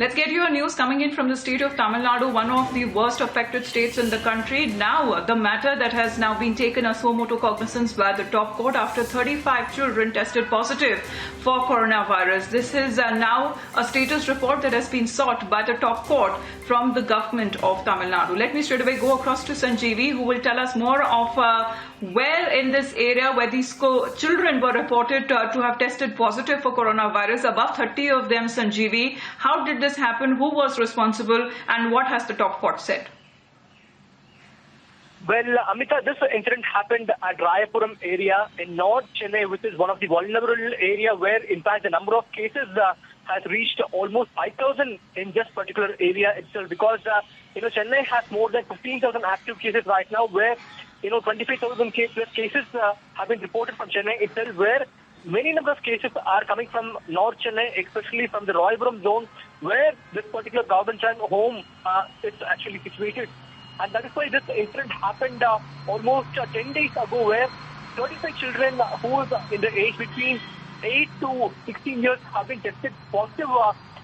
Let's get your news coming in from the state of Tamil Nadu, one of the worst affected states in the country. Now, the matter that has now been taken as suo motu cognizance by the top court after 35 children tested positive for coronavirus. This is now a status report that has been sought by the top court from the government of Tamil Nadu. Let me straight away go across to Sanjeevi, who will tell us more of where in this area where these children were reported to have tested positive for coronavirus, above 30 of them. Sanjeevi, how did this happen? Who was responsible? And what has the top court said? Well, Amita, this incident happened at Rayapuram area in North Chennai, which is one of the vulnerable area where, in fact, the number of cases has reached almost 5,000 in this particular area itself. Because, Chennai has more than 15,000 active cases right now, where, 25,000 cases have been reported from Chennai itself, where many number of cases are coming from North Chennai, especially from the Rayapuram zone, where this particular government-run home is actually situated. And that is why this incident happened almost 10 days ago, where 35 children who are in the age between 8 to 16 years have been tested positive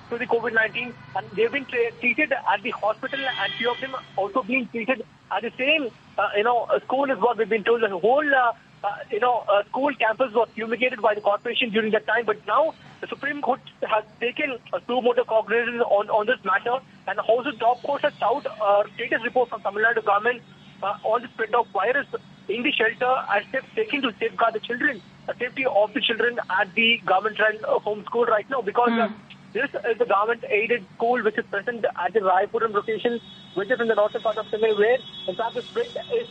to the COVID-19, and they've been treated at the hospital, and few of them also being treated at the same, school is what we've been told. The whole, school campus was fumigated by the corporation during that time, but now the Supreme Court has taken a suo motu cognizance on this matter, and also top court has out a status report from Tamil Nadu government on the spread of virus in the shelter and steps taken to safeguard the children, the safety of the children at the government-run home school right now, because this is the government-aided school which is present at the Rayapuram location, which is in the northern part of Chennai, where in fact the spread is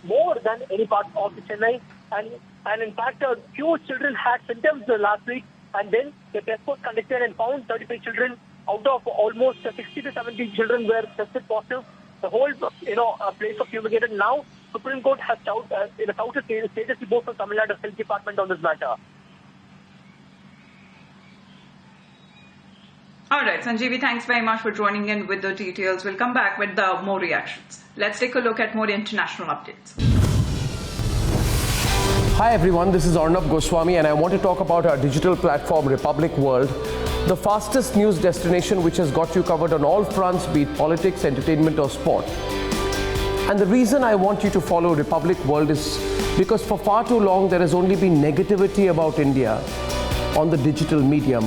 more than any part of the Chennai, and in fact few children had symptoms last week, and then the test was conducted and found 35 children out of almost 60 to 70 children were tested positive. The whole place was fumigated. Now Supreme Court has a status report from Tamil Nadu Health Department on this matter. All right, Sanjeevi, thanks very much for joining in with the details. We'll come back with more reactions. Let's take a look at more international updates. Hi everyone, this is Arnab Goswami and I want to talk about our digital platform Republic World, the fastest news destination which has got you covered on all fronts, be it politics, entertainment or sport. And the reason I want you to follow Republic World is because for far too long there has only been negativity about India on the digital medium.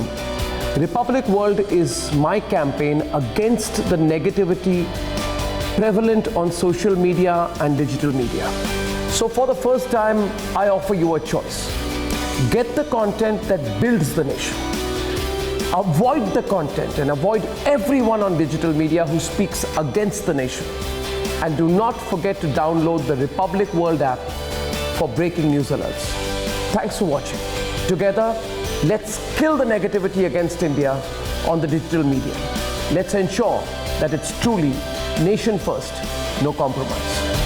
Republic World is my campaign against the negativity prevalent on social media and digital media. So for the first time, I offer you a choice. Get the content that builds the nation. Avoid the content and avoid everyone on digital media who speaks against the nation. And do not forget to download the Republic World app for breaking news alerts. Thanks for watching. Together, let's kill the negativity against India on the digital media. Let's ensure that it's truly nation first, no compromise.